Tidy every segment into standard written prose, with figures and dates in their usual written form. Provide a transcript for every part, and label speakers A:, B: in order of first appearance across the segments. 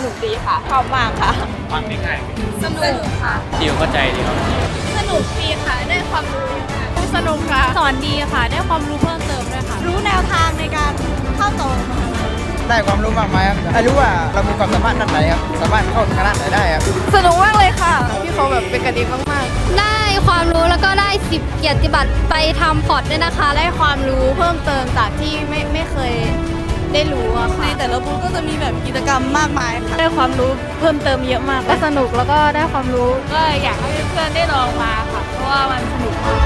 A: นุกดีค่ะชอบมากค่ะ
B: ฟังได้ง่าย
A: สนุกค่ะ
B: ดีเข้าใจดีครับ
A: สนุกดีค่ะได้ความรู้สนุกค่ะสอนดีค่ะได้ความรู้เพิ่มเติมด้วยค่ะรู้แนวทางในการเข้าต่อ
C: ได้ความรู้มากมายครับรู้ว่าเรามีความสามารถด้านไหนครับสามารถเข้าคณะไหนได้ครับ
A: สนุกมากเลยค่ะพี่เขาแบบเป็นกันเองมาก
D: ๆได้ความรู้แล้วก็ได้10เกียรติบัตรไปทำพอร์ตด้วยนะคะ
A: ได้ความรู้เพิ่มเติมจากที่ไม่เคยได้รู้อะค่ะในแต่ละบูธก็จะมีแบบกิจกรรมมากมายค่ะได้ความรู้เพิ่มเติมเยอะมากก็สนุกแล้วก็ได้ความรู้ก็อยากให้เพื่อนๆได้ลองมาค่ะเพราะว่ามันสนุกมาก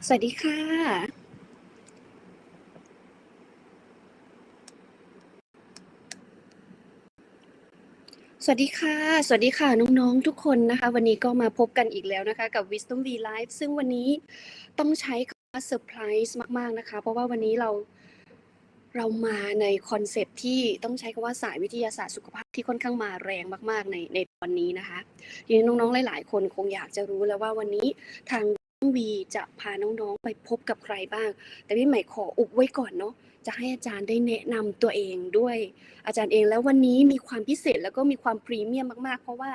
E: สวัสดีค่ะสวัสดีค่ะสวัสดีค่ะน้องๆทุกคนนะคะวันนี้ก็มาพบกันอีกแล้วนะคะกับ Wisdom V Live ซึ่งวันนี้ต้องใช้คำว่าเซอร์ไพรส์มากๆนะคะเพราะว่าวันนี้เรามาในคอนเซปต์ที่ต้องใช้คำว่าสายวิทยาศาสตร์สุขภาพที่ค่อนข้างมาแรงมากๆในตอนนี้นะคะทีนี้น้องๆหลายๆคนคงอยากจะรู้แล้วว่าวันนี้ทางวีจะพาน้องๆไปพบกับใครบ้างแต่พี่ใหม่ขออุบไว้ก่อนเนาะจะให้อาจารย์ได้แนะนำตัวเองด้วยอาจารย์เองแล้ววันนี้มีความพิเศษแล้วก็มีความพรีเมียมมากๆเพราะว่า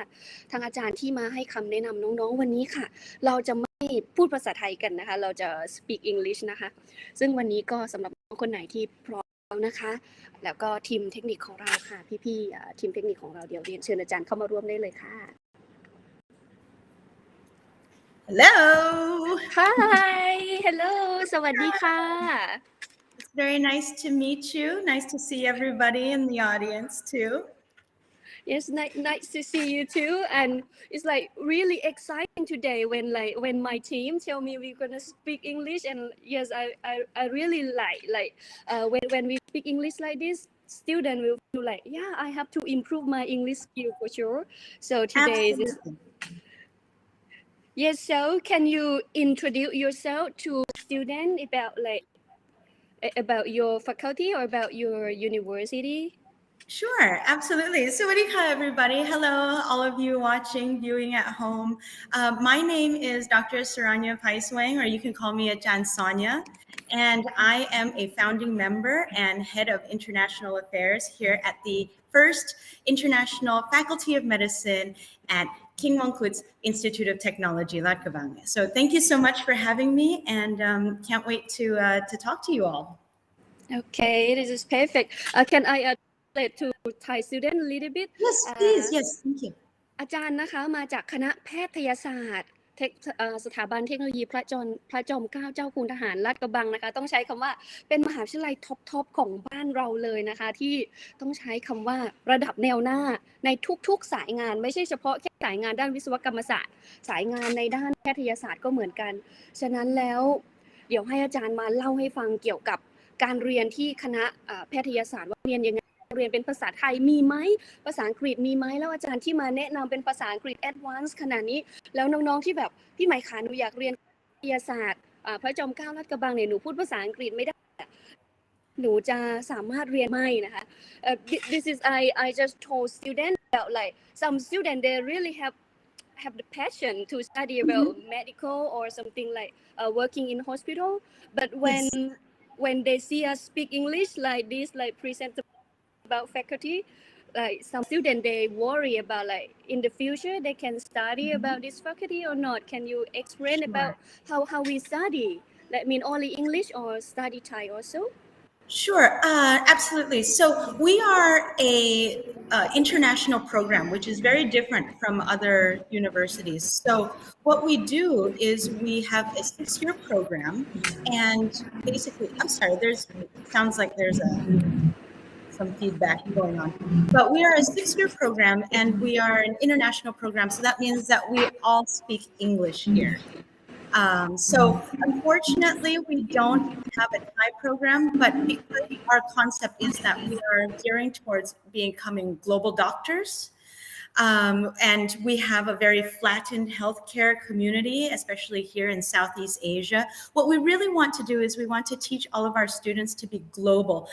E: ทางอาจารย์ที่มาให้คำแนะนำน้องๆวันนี้ค่ะเราจะไม่พูดภาษาไทยกันนะคะเราจะ speak English นะคะซึ่งวันนี้ก็สำหรับน้องคนไหนที่พร้อมแล้วนะคะแล้วก็ทีมเทคนิคของเราค่ะพี่ๆทีมเทคนิคของเราเดี๋ยวเรียนเชิญอาจารย์เข้ามาร่วมได้เลยค่ะ
F: Hello.
E: Hi. Hello. สวัสดีค่ะ
F: It's very nice to meet you. Nice to see everybody in the audience too.
E: Yes, nice to see you too. And it's like really exciting today when my team tell me we're gonna speak English. And yes, I really like when we speak English like this, student will feel like I have to improve my English skill for sure. So today is. Yes, so can you introduce yourself to students about your faculty or about your university?
F: Sure, absolutely. Sawadika, everybody. Hello, all of you watching, viewing at home. My name is Dr. Saranya Paiswang, or you can call me Ajahn Sonia, and I am a founding member and head of international affairs here at the First International Faculty of Medicine at King Mongkut's Institute of Technology, Lad Gabang. So thank you so much for having me, and can't wait to talk to you all.
E: Okay, this is perfect. Can I translate to Thai student a little bit?
F: Yes, please. Yes, thank you.
E: อาจารย์นะคะมาจากคณะแพทยศาสตร์สถาบันเทคโนโลยีพระจอมเกล้าเจ้าคุณทหารลาดกระบังนะคะต้องใช้คำว่าเป็นมหาวิทยาลัยท็อปของบ้านเราเลยนะคะที่ต้องใช้คำว่าระดับแนวหน้าในทุกๆสายงานไม่ใช่เฉพาะแค่สายงานด้านวิศวกรรมศาสตร์สายงานในด้านแพทยศาสตร์ก็เหมือนกันฉะนั้นแล้วเดี๋ยวให้อาจารย์มาเล่าให้ฟังเกี่ยวกับการเรียนที่คณะแพทยศาสตร์ว่าเรียนยังไงเรียนเป็นภาษาไทยมีไหมภาษาอังกฤษมีไหมแล้วอาจารย์ที่มาแนะนำเป็นภาษาอังกฤษแอดวานซ์ขนาดนี้แล้วน้องๆที่แบบพี่ใหม่ขาหนูอยากเรียนวิทยาศาสตร์พระจอมเกล้าลาดกระบังเนี่ยหนูพูดภาษาอังกฤษไม่ได้หนูจะสามารถเรียนไม่นะคะ this is I just told students about like some students they really have the passion to study about medical or something like working in hospital but when they see us speak English like this like present about faculty like some students they worry about like in the future they can study about this faculty or not can you explain about how we study like mean only English or study Thai also
F: Sure, absolutely. So we are a international program, which is very different from other universities. So what we do is we have a 6-year program, and basically, I'm sorry, sounds like there's some feedback going on. But we are a 6-year program, and we are an international program. So that means that we all speak English here. So unfortunately, we don't have a Thai program, but because our concept is that we are gearing towards becoming global doctors, and we have a very flattened healthcare community, especially here in Southeast Asia. What we really want to do is we want to teach all of our students to be global.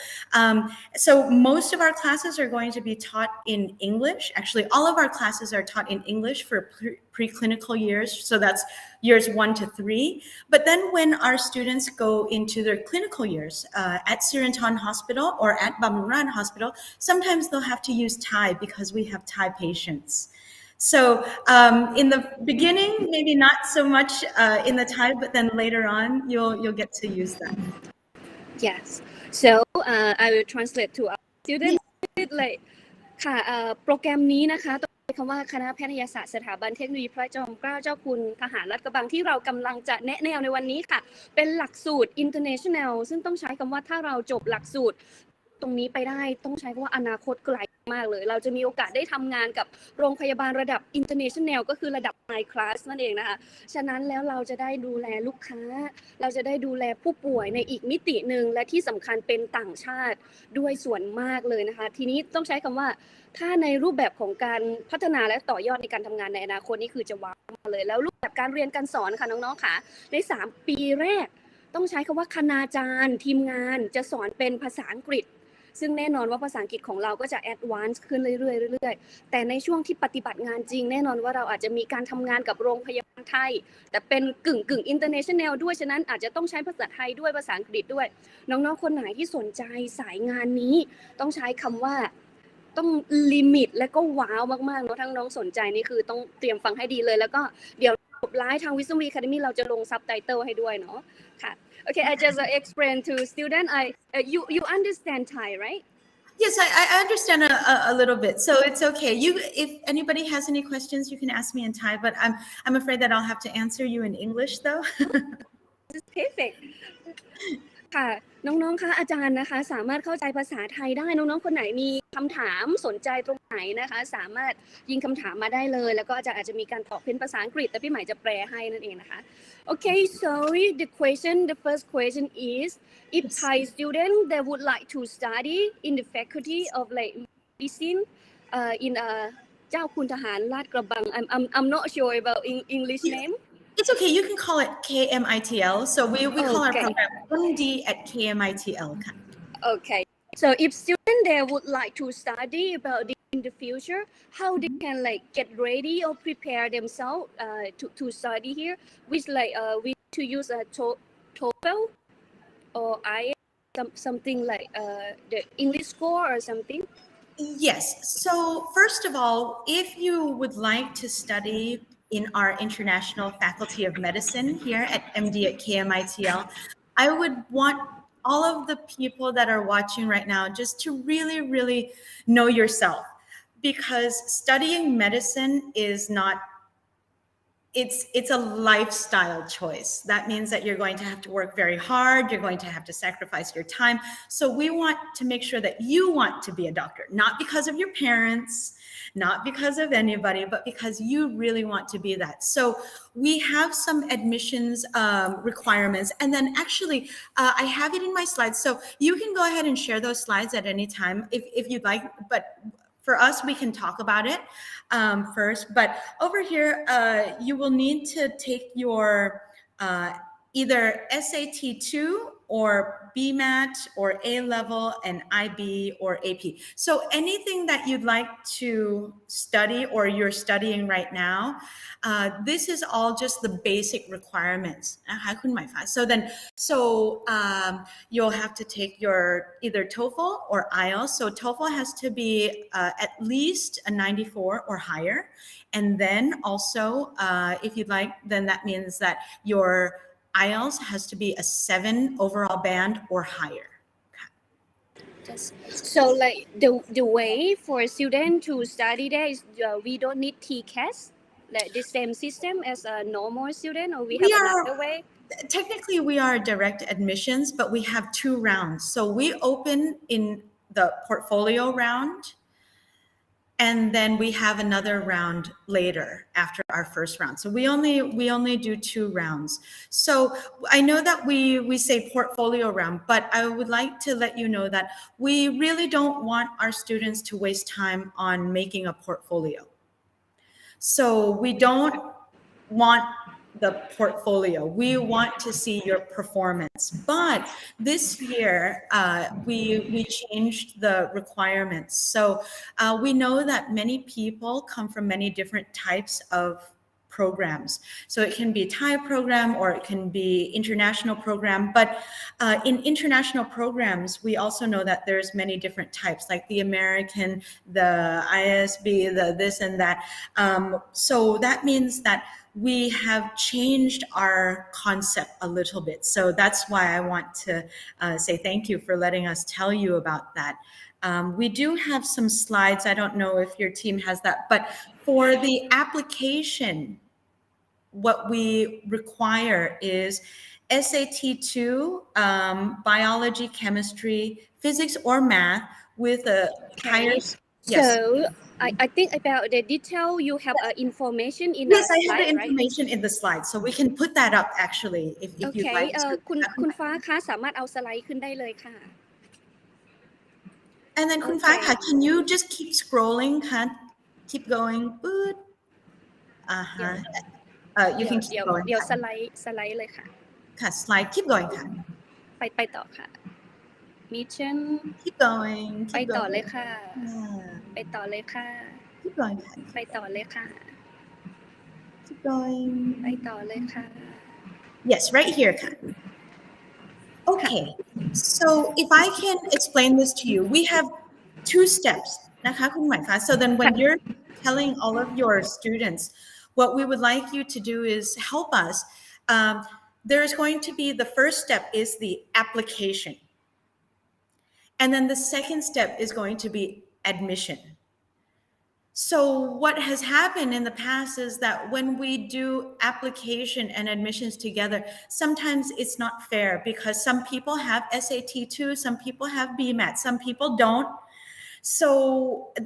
F: So most of our classes are going to be taught in English. Actually, all of our classes are taught in English for preclinical years. So that's years 1 to 3. But then when our students go into their clinical years at Sirantan Hospital or at Bamran Hospital, sometimes they'll have to use Thai because we have Thai patients. So in the beginning, maybe not so much in the Thai, but then later on, you'll get to use that.
E: Yes so I will translate to our students like ค่ะโปรแกรมนี้นะคะต้องใช้คำว่าคณะแพทยศาสตร์สถาบันเทคโนโลยีพระจอมเกล้าเจ้าคุณทหารลาดกระบังที่เรากำลังจะแนะแนวในวันนี้ค่ะเป็นหลักสูตร international ซึ่งต้องใช้คำว่าถ้าเราจบหลักสูตรตรงนี้ไปได้ต้องใช้คำว่าอนาคตไกลมากเลยเราจะมีโอกาสได้ทำงานกับโรงพยาบาลระดับ international ก็คือระดับ high class นั่นเองนะคะฉะนั้นแล้วเราจะได้ดูแลลูกค้าเราจะได้ดูแลผู้ป่วยในอีกมิตินึงและที่สำคัญเป็นต่างชาติด้วยส่วนมากเลยนะคะทีนี้ต้องใช้คำว่าถ้าในรูปแบบของการพัฒนาและต่อยอดในการทำงานในอนาคตนี่คือจะว้าวมาเลยแล้วรูปแบบการเรียนการสอนค่ะน้องๆค่ะใน3 ปีแรกต้องใช้คำว่าคณาจารย์ทีมงานจะสอนเป็นภาษาอังกฤษซึ่งแน่นอนว่าภาษาอังกฤษของเราก็จะแอดวานซ์ขึ้นเรื่อยๆแต่ในช่วงที่ปฏิบัติงานจริงแน่นอนว่าเราอาจจะมีการทำงานกับโรงพยาบาลไทยแต่เป็นกึ่งอินเตอร์เนชั่นแนลด้วยฉะนั้นอาจจะต้องใช้ภาษาไทยด้วยภาษาอังกฤษด้วยน้องๆคนไหนที่สนใจสายงานนี้ต้องใช้คำว่าต้องลิมิตและก็ว้าวมากๆเนาะทั้งน้องสนใจนี่คือต้องเตรียมฟังให้ดีเลยแล้วก็เดี๋ยวจบไลฟ์ทาง Wisdom Academy เราจะลงซับไตเติลให้ด้วยเนาะค่ะ Okay I just explain to student you understand Thai right
F: Yes, I understand a little bit, so it's okay. If anybody has any questions, you can ask me in Thai, but I'm afraid that I'll have to answer you in English, though.
E: This is perfect. ค่ะน้องๆคะอาจารย์นะคะสามารถเข้าใจภาษาไทยได้น้องๆคนไหนมีคำถามสนใจตรงไหนนะคะสามารถยิงคำถามมาได้เลยแล้วก็อาจารย์อาจจะมีการตอบเป็นภาษาอังกฤษแต่พี่หมายจะแปลให้นั่นเองนะคะ Okay so the first question is if Thai student they would like to study in the faculty of like medicine in เจ้าคุณทหารลาดกระบัง I'm not sure about English name
F: It's okay. You can call it KMITL. So we call our program MD at KMITL.
E: Okay. So if students they would like to study about this in the future, how they can like get ready or prepare themselves to study here, which like we to use a TOEFL or IELTS, something like the English score or something.
F: Yes. So first of all, if you would like to study in our International Faculty of Medicine here at MD at KMITL, I would want all of the people that are watching right now just to really, really know yourself, because studying medicine is not, it's a lifestyle choice. That means that you're going to have to work very hard. You're going to have to sacrifice your time. So we want to make sure that you want to be a doctor, not because of your parents, not because of anybody, but because you really want to be that. So we have some admissions requirements. And then actually, I have it in my slides. So you can go ahead and share those slides at any time if you'd like. But for us, we can talk about it first. But over here, you will need to take your either SAT 2 or BMAT or A level and IB or AP. So anything that you'd like to study or you're studying right now, this is all just the basic requirements. So you'll have to take your either TOEFL or IELTS. So TOEFL has to be at least a 94 or higher. And then also, if you'd like, then that means that your IELTS has to be a 7 overall band or higher.
E: Just so like the way for a student to study there is we don't need TCAS, like the same system as a normal student, or we have another way.
F: Technically we are direct admissions, but we have 2 rounds. So we open in the portfolio round, and then we have another round later after our first round. So we only do 2 rounds. So I know that we say portfolio round, but I would like to let you know that we really don't want our students to waste time on making a portfolio. So we don't want the portfolio. We want to see your performance. But this year, we changed the requirements. So we know that many people come from many different types of programs. So it can be a Thai program or it can be international program. But in international programs, we also know that there's many different types, like the American, the ISB, the this and that. So that means that we have changed our concept a little bit. So that's why I want to say thank you for letting us tell you about that. We do have some slides. I don't know if your team has that, but for the application, what we require is SAT2, biology, chemistry, physics, or math with a higher.
E: Yes. So I think about the detail you have information in
F: Yes,
E: the
F: I
E: slide,
F: have the
E: right?
F: information in the slide, so we can put that up actually if you'd
E: Okay.
F: like to.
E: คุณฟ้าคะสามารถเอาสไลด์ขึ้นได้เลยค่ะ
F: And then คุณฟ้าคะ can you just keep scrolling คะ keep going ปื๊ดyou can keep going
E: เดี๋ยวสไลด์เลยค่ะ
F: ค่ะ slide keep going ค่ะ
E: ไปต่อค่ะ mission
F: keep going
E: ไปต่อเลยค่ะ ไปต่อเลยค่ะ
F: keep going ค่ะ
E: ไปต่อเลยค่ะ
F: keep going
E: ไปต่อเลยค่ะ
F: yes right here ค่ะ okay so if I can explain this to you we have 2 steps นะคะคุณหมายคะ so then when you're telling all of your students what we would like you to do is help us there's going to be the first step is the application and then the second step is going to be admission. So what has happened in the past is that when we do application and admissions together, sometimes it's not fair because some people have SAT2, some people have BMAT, some people don't. So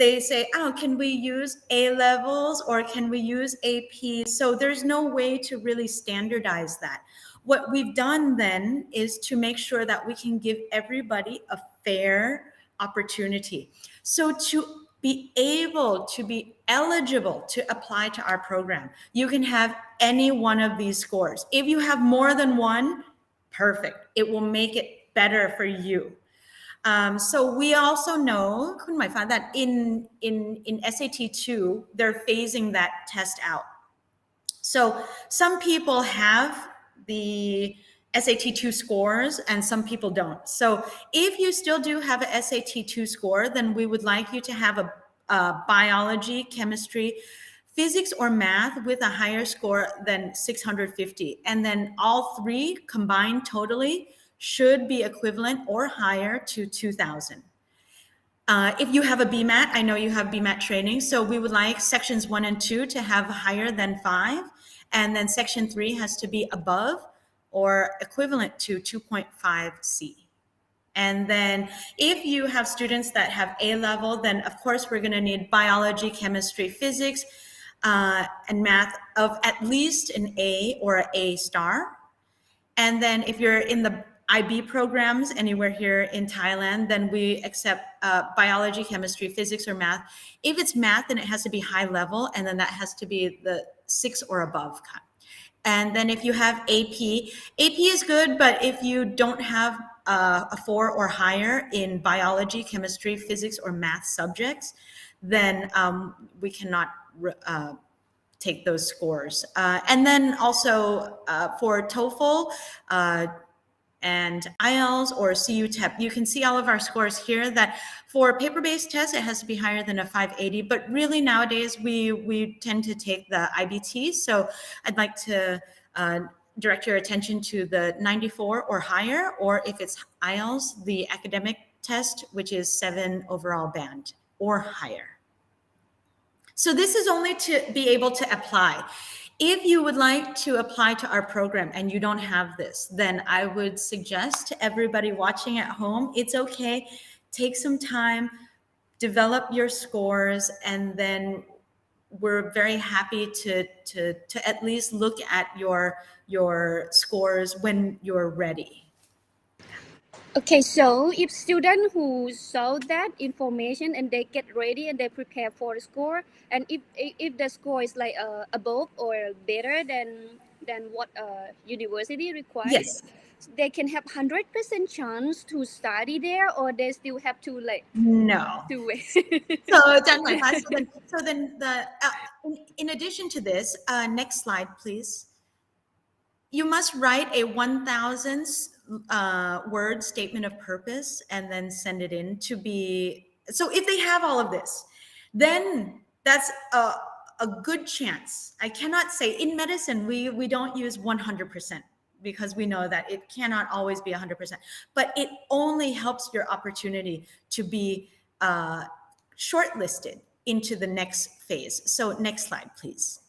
F: they say, oh, can we use A levels or can we use AP? So there's no way to really standardize that. What we've done then is to make sure that we can give everybody a fair opportunity. So to be able to be eligible to apply to our program, you can have any one of these scores. If you have more than one, perfect. It will make it better for you. So we also know, คุณหมายฟ้า that in SAT2, they're phasing that test out. So some people have the SAT2 scores and some people don't. So if you still do have a SAT2 score, then we would like you to have a biology, chemistry, physics or math with a higher score than 650. And then all 3 combined totally should be equivalent or higher to 2,000. If you have a BMAT, I know you have BMAT training, so we would like sections 1 and 2 to have higher than 5, and then section 3 has to be above or equivalent to 2.5C. And then if you have students that have A level, then of course we're going to need biology, chemistry, physics, and math of at least an A or an A star. And then if you're in the IB programs anywhere here in Thailand, then we accept biology, chemistry, physics, or math. If it's math, then it has to be high level, and then that has to be the 6 or above. And then if you have AP is good, but if you don't have a 4 or higher in biology, chemistry, physics, or math subjects, then we cannot take those scores. And then also for TOEFL and IELTS or CUTEP, you can see all of our scores here that for paper-based tests, it has to be higher than a 580, but really nowadays we tend to take the IBT. So I'd like to direct your attention to the 94 or higher, or if it's IELTS, the academic test, which is 7 overall band or higher. So this is only to be able to apply. If you would like to apply to our program and you don't have this, then I would suggest to everybody watching at home, it's okay. Take some time, develop your scores, and then we're very happy to at least look at your scores when you're ready.
E: Okay, so if student who saw that information and they get ready and they prepare for the score, and if the score is like above or better than what university requires,
F: Yes.
E: they can have 100% chance to study there, or they still have to like
F: No.
E: to wait.
F: So, so then in addition to this, next slide, please. You must write a 1,000 word statement of purpose and then send it in to be. So if they have all of this, then that's a good chance. I cannot say in medicine, we don't use 100%. Because we know that it cannot always be 100%, but it only helps your opportunity to be shortlisted into the next phase. So next slide, please.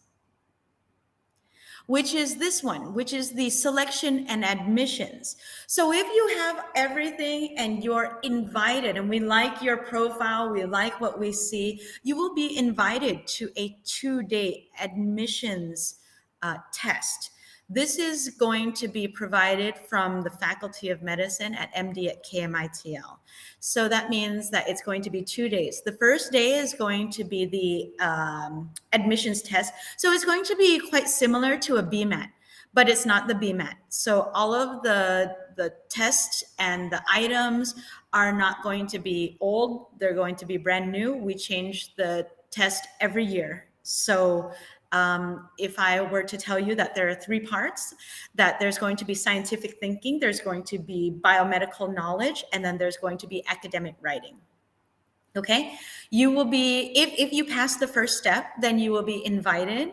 F: Which is this one, which is the selection and admissions. So if you have everything and you're invited and we like your profile, we like what we see, you will be invited to a 2-day admissions test. This is going to be provided from the Faculty of Medicine at MD at KMITL. So that means that it's going to be 2 days. The first day is going to be the admissions test. So it's going to be quite similar to a BMAT, but it's not the BMAT. So all of the tests and the items are not going to be old. They're going to be brand new. We change the test every year. So if I were to tell you that there are 3 parts, that there's going to be scientific thinking, there's going to be biomedical knowledge, and then there's going to be academic writing. Okay, you will be, if you pass the first step, then you will be invited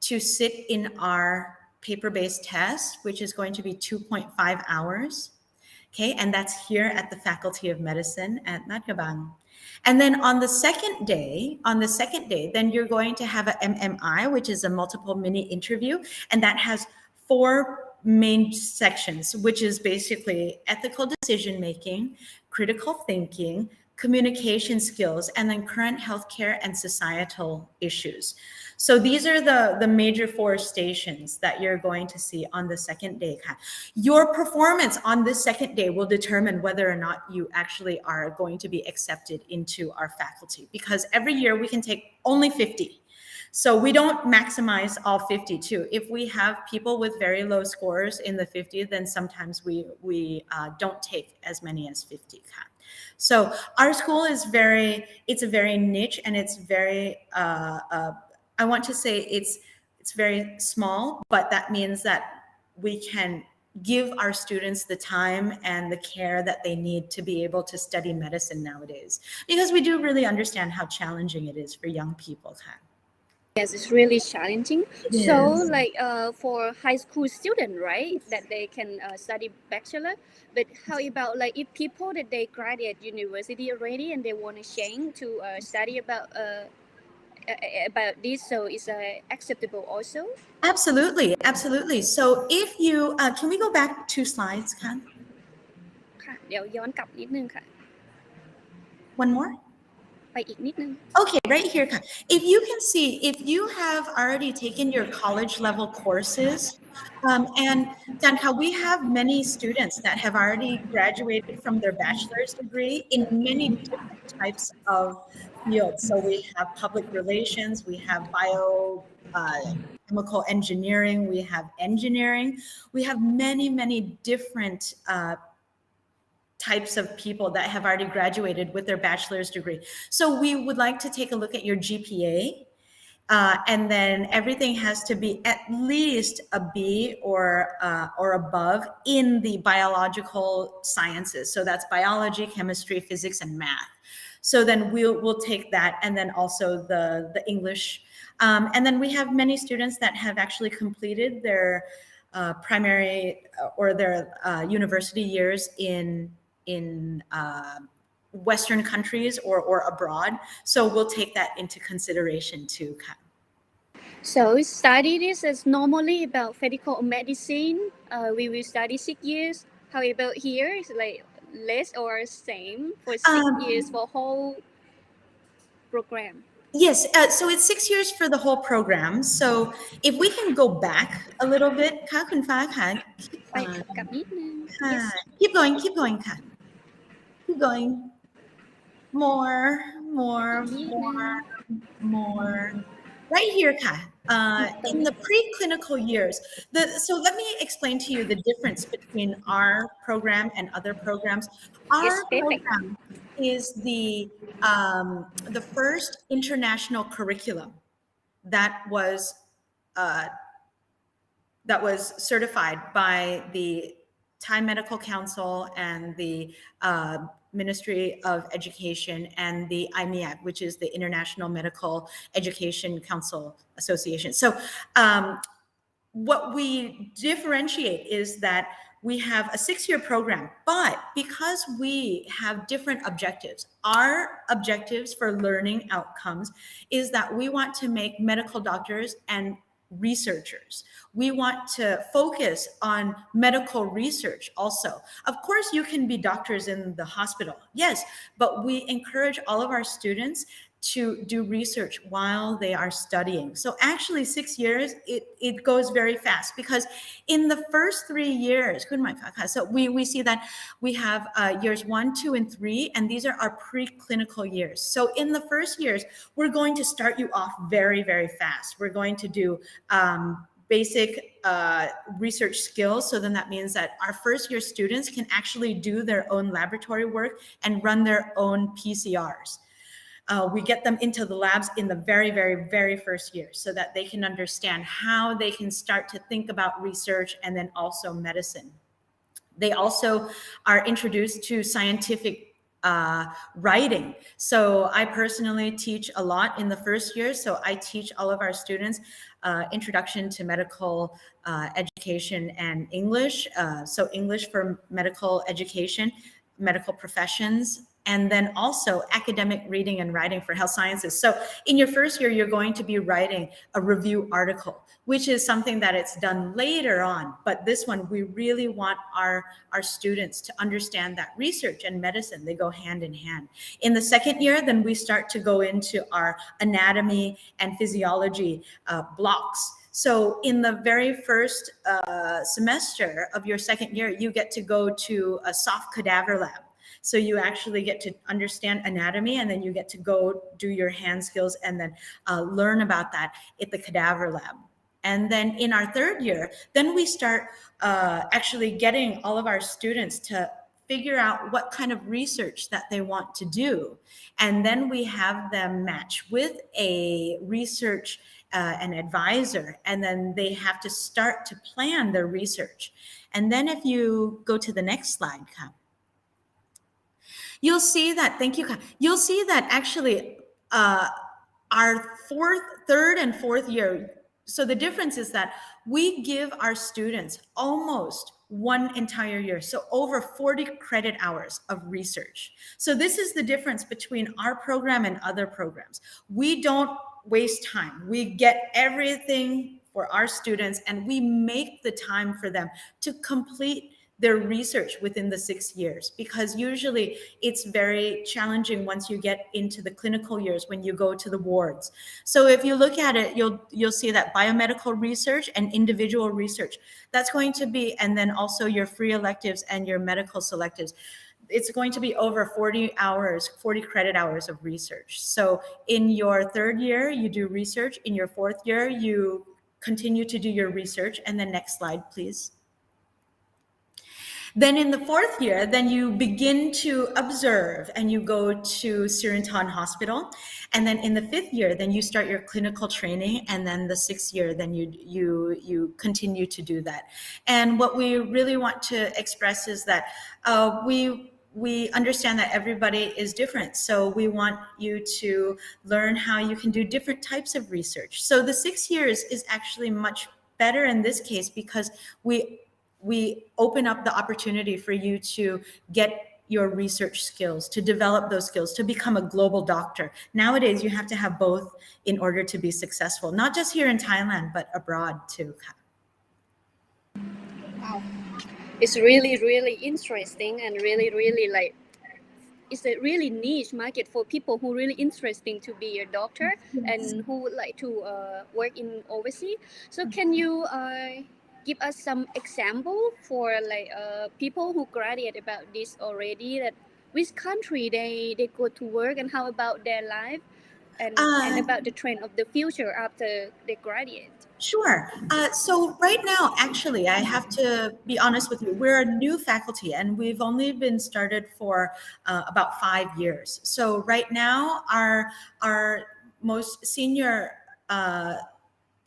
F: to sit in our paper-based test, which is going to be 2.5 hours. Okay, and that's here at the Faculty of Medicine at Lad Gระบัง. And then on the second day, then you're going to have a MMI, which is a multiple mini interview, and that has 4 main sections, which is basically ethical decision making, critical thinking, communication skills, and then current healthcare and societal issues. So these are the major 4 stations that you're going to see on the second day. Your performance on this second day will determine whether or not you actually are going to be accepted into our faculty, because every year we can take only 50. So we don't maximize all 50 too. If we have people with very low scores in the 50, then sometimes we don't take as many as 50. So our school is it's a very niche, and it's very, I want to say it's very small, but that means that we can give our students the time and the care that they need to be able to study medicine nowadays, because we do really understand how challenging it is for young people.
E: Yes, it's really challenging.
F: Yes.
E: So like for high school student, right, that they can study bachelor, but how about like if people that they graduate university already and they want to change to study about this, so is acceptable also?
F: Absolutely. So if you can we go back 2 slides, Khan?
E: ค่ะเดี๋ยวย้อนกลับนิดนึงค่ะ
F: One more.
E: ไปอีกนิดนึง
F: Okay, right here. If you can see, if you have already taken your college level courses, and Danka, we have many students that have already graduated from their bachelor's degree in many different types of fields. So we have public relations, we have chemical engineering, we have engineering, we have many different types of people that have already graduated with their bachelor's degree. So we would like to take a look at your GPA, and then everything has to be at least a B or above in the biological sciences. So that's biology, chemistry, physics, and math. So then we'll take that, and then also the English. And then we have many students that have actually completed their primary or their university years in Western countries or abroad. So we'll take that into consideration too.
E: So study this is normally about medical medicine. We will study 6 years. How about here? Is like less or same for 6 years for whole program?
F: Yes, so it's 6 years for the whole program. So if we can go back a little bit, ค่ะคุณฟ้าค่ะ
E: ไปกลับนิดนึง
F: ค่ะ
E: Yes.
F: keep going ค่ะ keep going more
E: นิดนึง
F: more right here ค่ะ in the preclinical years so let me explain to you the difference between our program and other programs. Our
E: Yes, perfect.
F: program is the first international curriculum that was certified by the Thai Medical Council and the Ministry of Education and the IMEAC, which is the International Medical Education Council Association. So what we differentiate is that we have a 6-year program, but because we have different objectives, our objectives for learning outcomes is that we want to make medical doctors and researchers. We want to focus on medical research also. Of course, you can be doctors in the hospital, yes, but we encourage all of our students to do research while they are studying. So actually 6 years, it goes very fast because in the first 3 years, so we see that we have years 1, 2, and 3, and these are our preclinical years. So in the first years, we're going to start you off very, very fast. We're going to do basic research skills. So then that means that our first year students can actually do their own laboratory work and run their own PCRs. We get them into the labs in the very, very, very first year so that they can understand how they can start to think about research and then also medicine. They also are introduced to scientific writing. So I personally teach a lot in the first year. So I teach all of our students introduction to medical education and English. So English for medical education, medical professions, and then also academic reading and writing for health sciences. So in your first year, you're going to be writing a review article, which is something that it's done later on. But this one, we really want our students to understand that research and medicine, they go hand in hand. In the second year, then we start to go into our anatomy and physiology blocks. So in the very first semester of your second year, you get to go to a soft cadaver lab. So you actually get to understand anatomy, and then you get to go do your hand skills and then learn about that at the cadaver lab. And then in our third year, then we start actually getting all of our students to figure out what kind of research that they want to do. And then we have them match with a research an advisor, and then they have to start to plan their research. And then if you go to the next slide, you'll see that, thank you, you'll see that actually our third and fourth year, so the difference is that we give our students almost one entire year, so over 40 credit hours of research. So this is the difference between our program and other programs. We don't waste time. We get everything for our students, and we make the time for them to complete their research within the 6 years, because usually it's very challenging once you get into the clinical years when you go to the wards. So if you look at it, you'll see that biomedical research and individual research, that's going to be, and then also your free electives and your medical selectives, it's going to be over 40 hours, 40 credit hours of research. So in your third year, you do research. In your fourth year, you continue to do your research. And then next slide, please. Then in the fourth year, then you begin to observe and you go to Sirantan Hospital. And then in the fifth year, then you start your clinical training. And then the sixth year, then you continue to do that. And what we really want to express is that we understand that everybody is different. So we want you to learn how you can do different types of research. So the 6 years is actually much better in this case because we open up the opportunity for you to get your research skills, to develop those skills, to become a global doctor. Nowadays, you have to have both in order to be successful, not just here in Thailand, but abroad too.
E: Wow. It's really, really interesting and really, really like it's a really niche market for people who really interesting to be a doctor and who would like to work in overseas. So can you give us some example for like people who graduate about this already, that which country they go to work and how about their life and about the trend of the future after they graduate?
F: Sure. So right now, actually, I have to be honest with you. We're a new faculty and we've only been started for about 5 years. So right now, our most senior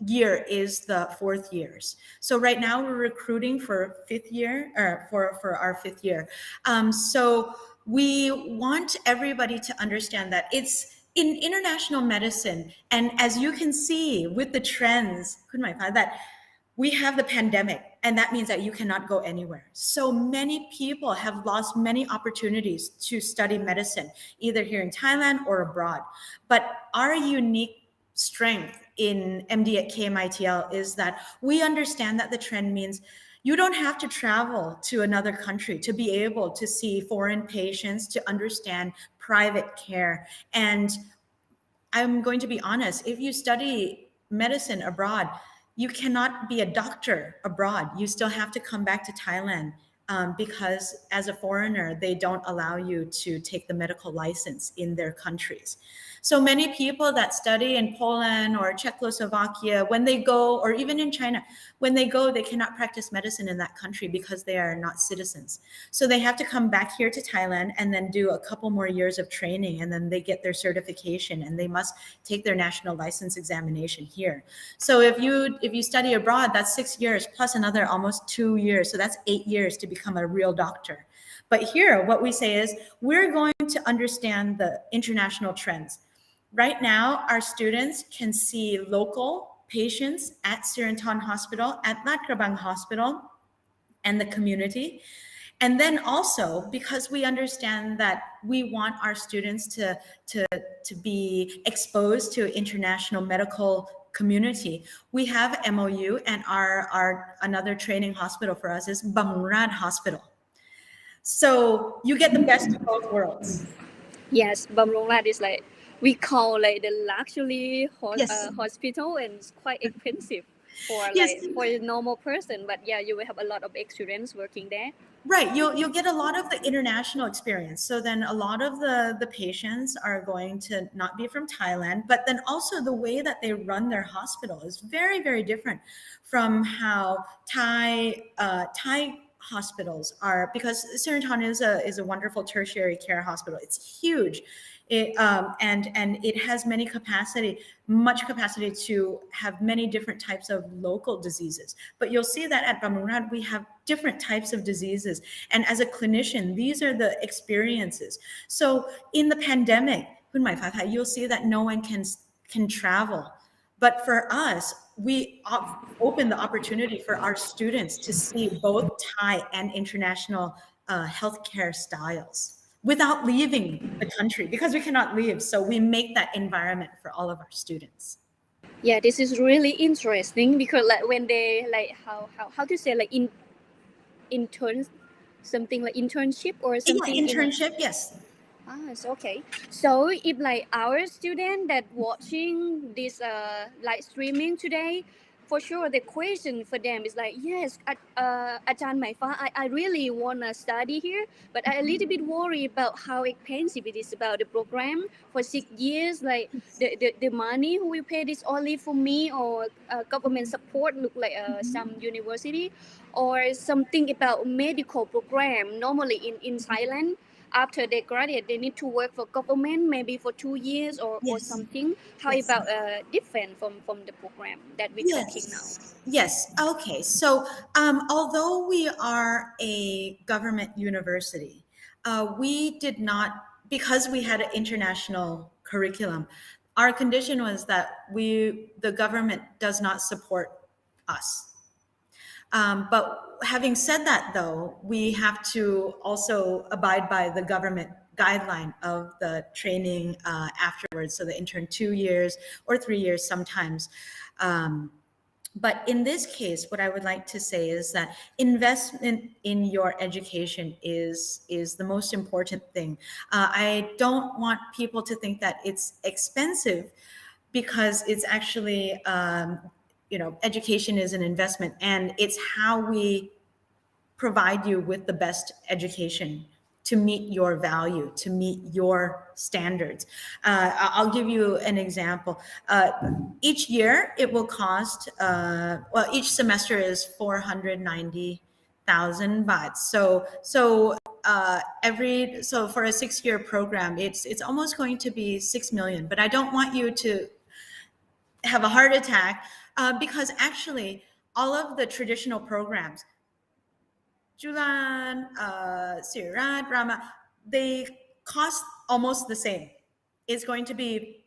F: year is the 4th years. So right now we're recruiting for 5th year or for our 5th year. So we want everybody to understand that it's in international medicine, and as you can see with the trends, that we have the pandemic, and that means that you cannot go anywhere. So many people have lost many opportunities to study medicine, either here in Thailand or abroad. But our unique strength in MD at KMITL is that we understand that the trend means you don't have to travel to another country to be able to see foreign patients, to understand private care. And I'm going to be honest, if you study medicine abroad, you cannot be a doctor abroad. You still have to come back to Thailand because as a foreigner, they don't allow you to take the medical license in their countries. So many people that study in Poland or Czechoslovakia, when they go, or even in China, when they go, they cannot practice medicine in that country because they are not citizens. So they have to come back here to Thailand and then do a couple more years of training, and then they get their certification and they must take their national license examination here. So if you study abroad, that's 6 years plus another almost 2 years. So that's 8 years to become a real doctor. But here, what we say is we're going to understand the international trends. Right now, our students can see local patients at Sirantan Hospital, at Lad Krabang Hospital, and the community. And then also, because we understand that we want our students to be exposed to international medical community, we have MOU, and our another training hospital for us is Bamrad Hospital. So you get the best of both worlds.
E: Yes, Bamrongrat is like we call like the luxury
F: Yes.
E: hospital, and it's quite expensive for
F: Yes.
E: like for a normal person. But yeah, you will have a lot of experience working there.
F: Right, you'll get a lot of the international experience. So then a lot of the patients are going to not be from Thailand, but then also the way that they run their hospital is very, very different from how Thai hospitals are, because Sirantan is a wonderful tertiary care hospital. It's huge. And it has much capacity to have many different types of local diseases. But you'll see that at Bamrongrat, we have different types of diseases. And as a clinician, these are the experiences. So in the pandemic, you'll see that no one can travel. But for us, we open the opportunity for our students to see both Thai and international healthcare styles without leaving the country, because we cannot leave. So we make that environment for all of our students.
E: Yeah, this is really interesting because like when they like how to say like intern something like internship or something.
F: Yeah, internship, yes.
E: It's okay. So if like our student that watching this live streaming today, for sure the question for them is like, yes, Ajahnไหมฟ I really wanna study here, but I a little bit worried about how expensive it is about the program for 6 years. Like the money who will pay this only for me, or government support look like some university, or something about medical program. Normally in Thailand, after they graduate, they need to work for government maybe for 2 years or something. How
F: Yes.
E: about different from the program that we're talking now?
F: Yes. Okay. So although we are a government university, we did not, because we had an international curriculum, our condition was that the government does not support us. But having said that, though, we have to also abide by the government guideline of the training afterwards. So the intern 2 years or 3 years sometimes. But in this case, what I would like to say is that investment in your education is the most important thing. I don't want people to think that it's expensive because it's actually, education is an investment, and it's how we provide you with the best education to meet your value, to meet your standards. I'll give you an example. Each year it will cost, each semester is 490,000 baht. So for a 6-year program, it's almost going to be 6 million. But I don't want you to have a heart attack because actually all of the traditional programs, Julan, Sirat, Rama, they cost almost the same. It's going to be,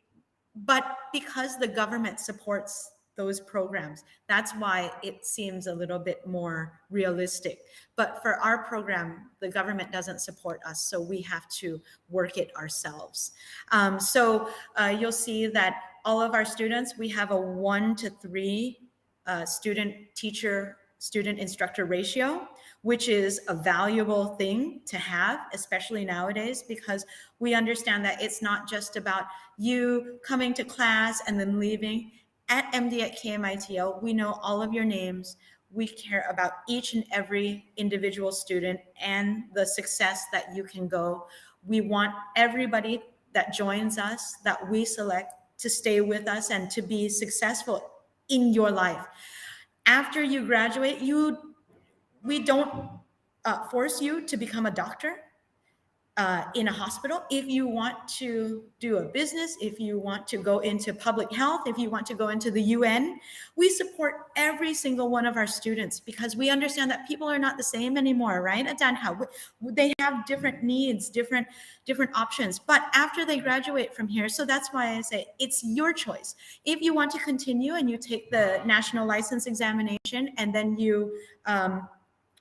F: but because the government supports those programs, that's why it seems a little bit more realistic. But for our program, the government doesn't support us, so we have to work it ourselves. You'll see that all of our students, we have a 1-to-3 student instructor ratio, which is a valuable thing to have, especially nowadays, because we understand that it's not just about you coming to class and then leaving. At MD at KMITO, we know all of your names. We care about each and every individual student and the success that you can go. We want everybody that joins us, that we select, to stay with us and to be successful in your life. After you graduate, we don't force you to become a doctor in a hospital. If you want to do a business, if you want to go into public health, if you want to go into the UN, we support every single one of our students because we understand that people are not the same anymore, right? They have different needs, different options. But after they graduate from here, so that's why I say it's your choice. If you want to continue and you take the national license examination and then you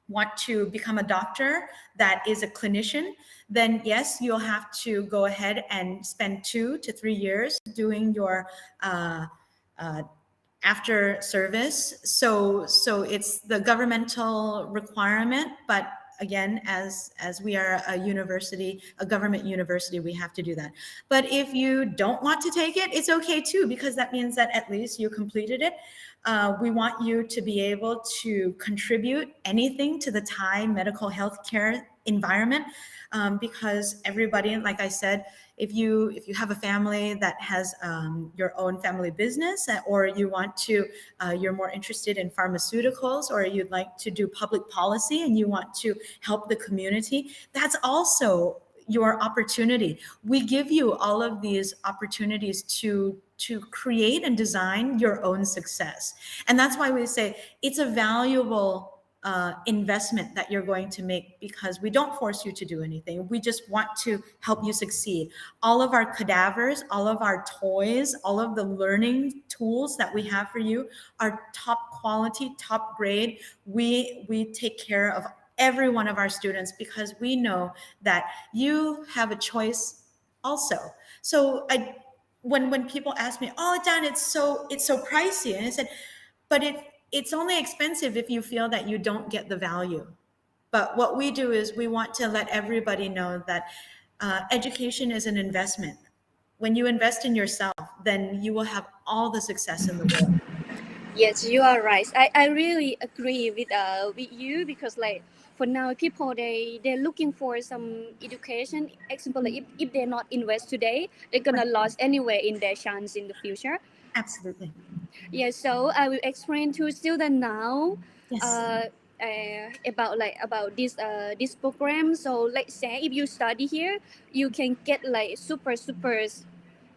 F: want to become a doctor that is a clinician, then yes, you'll have to go ahead and spend 2 to 3 years doing your after service. So it's the governmental requirement, but again, as we are a university, a government university, we have to do that. But if you don't want to take it, it's okay too, because that means that at least you completed it. We want you to be able to contribute anything to the Thai medical healthcare environment, because everybody, like I said, if you have a family that has your own family business, or you want to, you're more interested in pharmaceuticals, or you'd like to do public policy and you want to help the community, that's also your opportunity. We give you all of these opportunities to create and design your own success. And that's why we say it's a valuable investment that you're going to make, because we don't force you to do anything. We just want to help you succeed. All of our cadavers, all of our toys, all of the learning tools that we have for you are top quality, top grade. We take care of every one of our students because we know that you have a choice also. So when people ask me, oh, Dan, it's so pricey, and I said, but it's only expensive if you feel that you don't get the value. But what we do is we want to let everybody know that education is an investment. When you invest in yourself, then you will have all the success in the world.
E: Yes, you are right. I really agree with you, because like for now people they're looking for some education. Example, like if they not invest today, they're gonna lose anyway in their chance in the future.
F: Absolutely.
E: Yeah, so I will explain to students now
F: Yes.
E: about this program. So let's say if you study here, you can get like super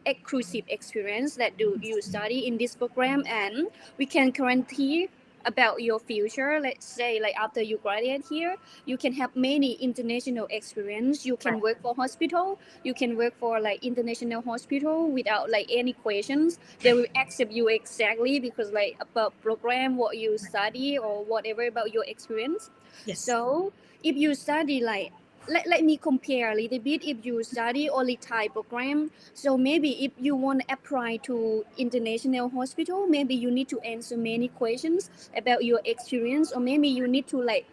E: exclusive experience that you study in this program, and we can guarantee about your future. Let's say like after you graduate here, you can have many international experience. You can work for hospital. You can work for like international hospital without like any questions. They will accept you exactly because like about program what you study or whatever about your experience.
F: Yes.
E: So if you study like let me compare a little bit. If you study only Thai program, so maybe if you want to apply to international hospital, maybe you need to answer many questions about your experience, or maybe you need to like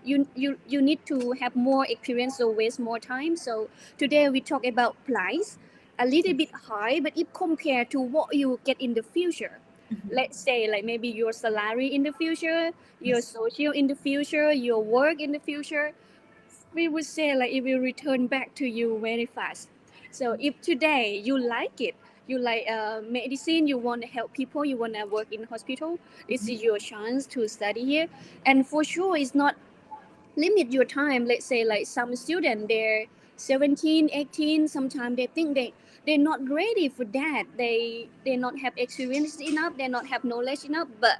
E: you need to have more experience so waste more time. So today we talk about price a little bit high, but if compared to what you get in the future, let's say like maybe your salary in the future, your social in the future, your work in the future, we would say like it will return back to you very fast. So if today you like it, you like medicine, you want to help people, you want to work in hospital, this is your chance to study here. And for sure it's not limit your time. Let's say like some student, they're 17, 18, sometimes they think they're not ready for that. They not have experience enough, they not have knowledge enough, but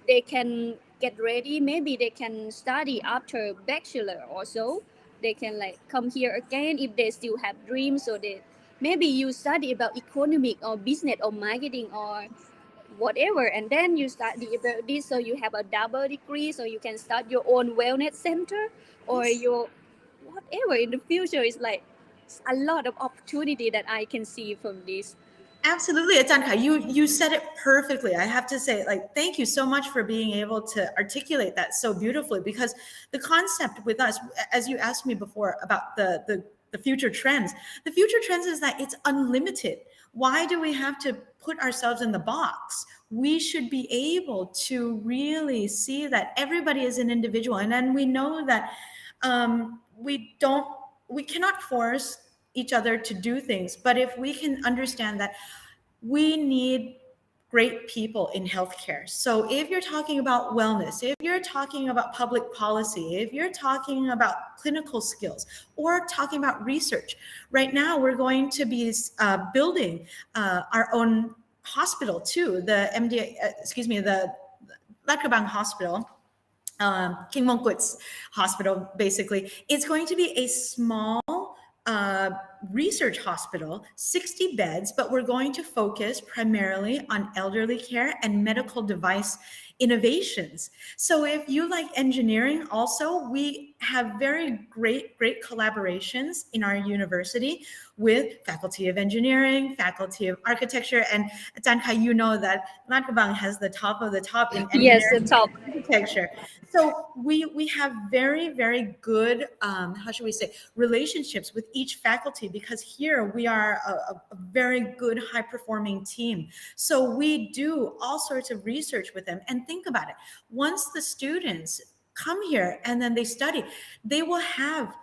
E: they can get ready. Maybe they can study after bachelor or so. They can like come here again if they still have dreams. So they maybe you study about economic or business or marketing or whatever, and then you study about this, so you have a double degree, so you can start your own wellness center or your whatever in the future. Is like a lot of opportunity that I can see from this.
F: Absolutely, Atanka, you said it perfectly. I have to say, like, thank you so much for being able to articulate that so beautifully. Because the concept with us, as you asked me before about the future trends, the future trends is that it's unlimited. Why do we have to put ourselves in the box? We should be able to really see that everybody is an individual, and then we know that we cannot force each other to do things. But if we can understand that we need great people in healthcare. So if you're talking about wellness, if you're talking about public policy, if you're talking about clinical skills or talking about research, right now we're going to be building our own hospital too, the the Lad Krabang Hospital, King Mongkut's hospital, basically. It's going to be a small research hospital, 60 beds, but we're going to focus primarily on elderly care and medical device innovations. So if you like engineering also, we have very great collaborations in our university with Faculty of Engineering, Faculty of Architecture, and Tanka, you know that Lad Krabang has the top of the top in engineering.
E: Yes, the top.
F: Architecture. So we have very good, how should we say, relationships with each faculty, because here we are a very good high performing team. So we do all sorts of research with them. And think about it, once the students come here and then they study, they will have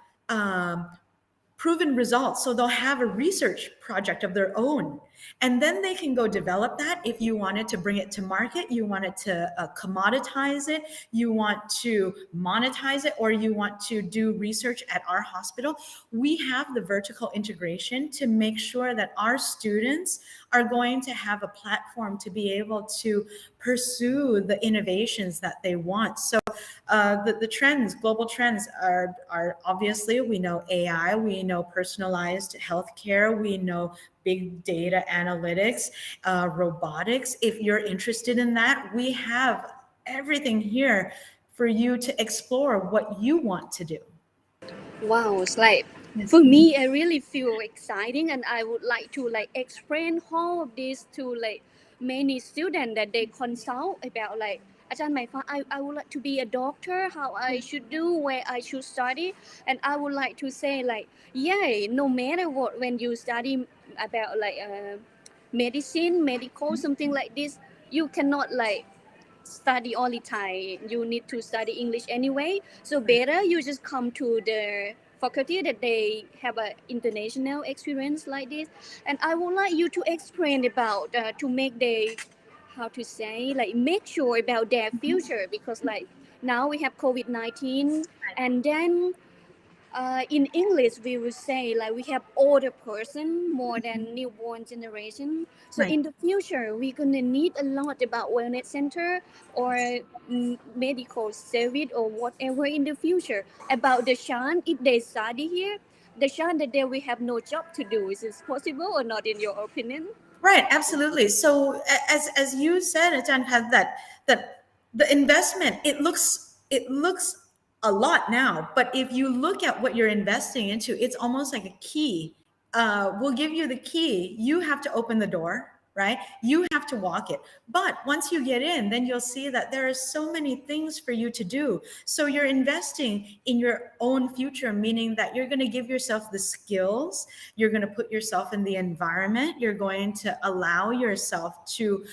F: proven results. So they'll have a research project of their own, and then they can go develop that. If you wanted to bring it to market, you wanted to commoditize it, you want to monetize it, or you want to do research at our hospital, we have the vertical integration to make sure that our students are going to have a platform to be able to pursue the innovations that they want. So the trends, global trends are obviously, we know AI, we know personalized healthcare, we know big data analytics, robotics. If you're interested in that, we have everything here for you to explore what you want to do.
E: Wow, it's like for me, I really feel exciting, and I would like to like explain all of this to like many students that they consult about like, Ajahn Maifa, I would like to be a doctor, how I should do, where I should study, and I would like to say like, yeah, no matter what, when you study about like medicine, medical, something like this, you cannot like study only Thai. You need to study English anyway. So better you just come to the faculty that they have an international experience like this. And I would like you to explain about to make they, how to say, like make sure about their future, because like now we have COVID-19, and then In English, we will say like we have older person more than newborn generation. So
F: Right.
E: in the future, we're gonna need a lot about wellness center or medical service or whatever in the future. About the chance if they study here, the chance that they will have no job to do. Is this possible or not in your opinion?
F: Right, absolutely. So as you said, Ajahn, had that the investment it looks a lot now, but if you look at what you're investing into, it's almost like a key. We'll give you the key. You have to open the door, right? You have to walk it. But once you get in, then you'll see that there are so many things for you to do. So you're investing in your own future, meaning that you're going to give yourself the skills, you're going to put yourself in the environment, you're going to allow yourself to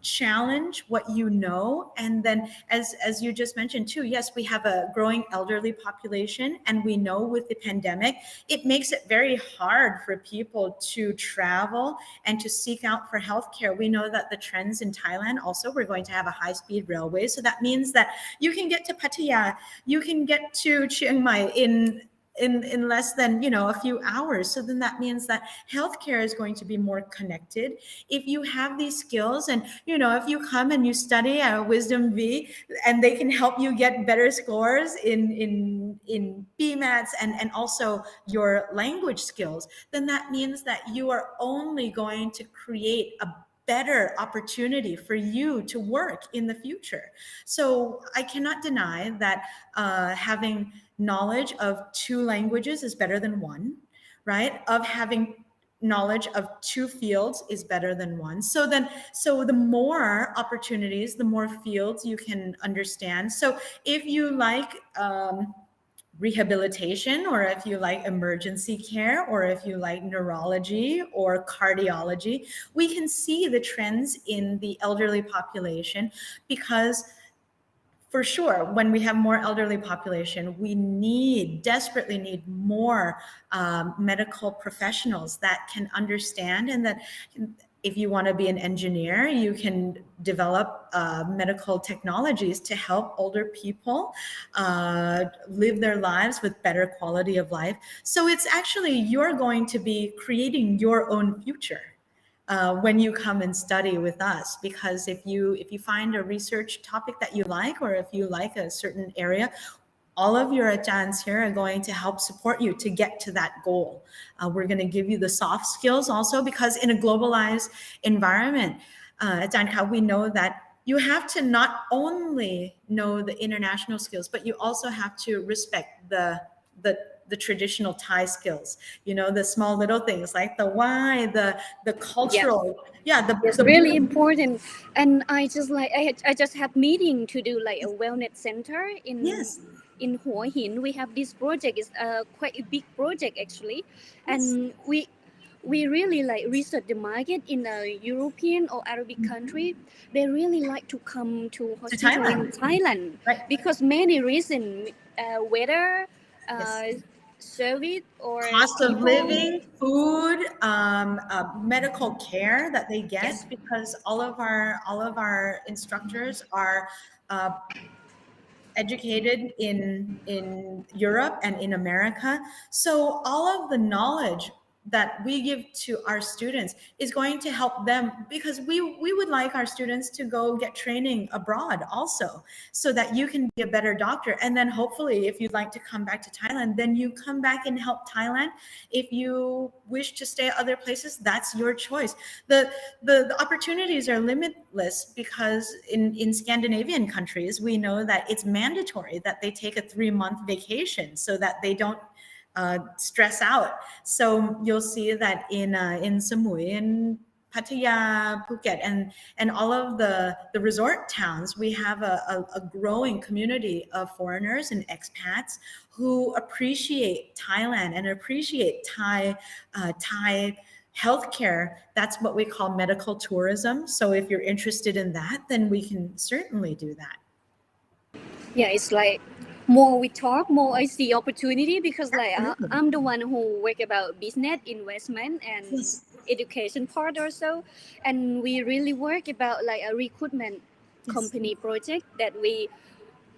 F: challenge what you know. And then as you just mentioned too, yes, we have a growing elderly population, and we know with the pandemic, it makes it very hard for people to travel and to seek out for healthcare. We know that the trends in Thailand also, we're going to have a high-speed railway. So that means that you can get to Pattaya, you can get to Chiang Mai in less than a few hours. So then that means that healthcare is going to be more connected. If you have these skills, and if you come and you study at Wisdom V, and they can help you get better scores in BMATs and also your language skills, then that means that you are only going to create a better opportunity for you to work in the future. So I cannot deny that having knowledge of 2 languages is better than 1, right? Of having knowledge of 2 fields is better than 1. So the more opportunities, the more fields you can understand. So if you like rehabilitation, or if you like emergency care, or if you like neurology or cardiology, we can see the trends in the elderly population, because for sure, when we have more elderly population, we desperately need more medical professionals that can understand, and that if you want to be an engineer, you can develop medical technologies to help older people live their lives with better quality of life. So it's actually, you're going to be creating your own future when you come and study with us, because if you find a research topic that you like, or if you like a certain area, all of your ajahns here are going to help support you to get to that goal. We're going to give you the soft skills also, because in a globalized environment, ajahn, we know that you have to not only know the international skills, but you also have to respect the traditional Thai skills, the small little things like the why, the cultural,
E: It's really important. And I just have meeting to do like a wellness center in Hua Hin. We have this project. It's quite a big project actually, and we really like research the market in a European or Arabic country. They really like to come to hospital in Thailand,
F: right?
E: Because many reasons, weather, service, or
F: Cost of
E: people.
F: living, food, medical care that they get, because all of our instructors are educated in Europe and in America. So all of the knowledge that we give to our students is going to help them, because we would like our students to go get training abroad also, so that you can be a better doctor. And then hopefully, if you'd like to come back to Thailand, then you come back and help Thailand. If you wish to stay at other places, that's your choice. The opportunities are limitless, because in Scandinavian countries, we know that it's mandatory that they take a 3-month vacation so that they don't stress out. So you'll see that in Samui, in Pattaya, Phuket, and all of the resort towns, we have a growing community of foreigners and expats who appreciate Thailand and appreciate Thai healthcare. That's what we call medical tourism. So if you're interested in that, then we can certainly do that.
E: Yeah, it's like more we talk, more I see opportunity, because like I'm the one who work about business, investment, and education part also, and we really work about like a recruitment company project that we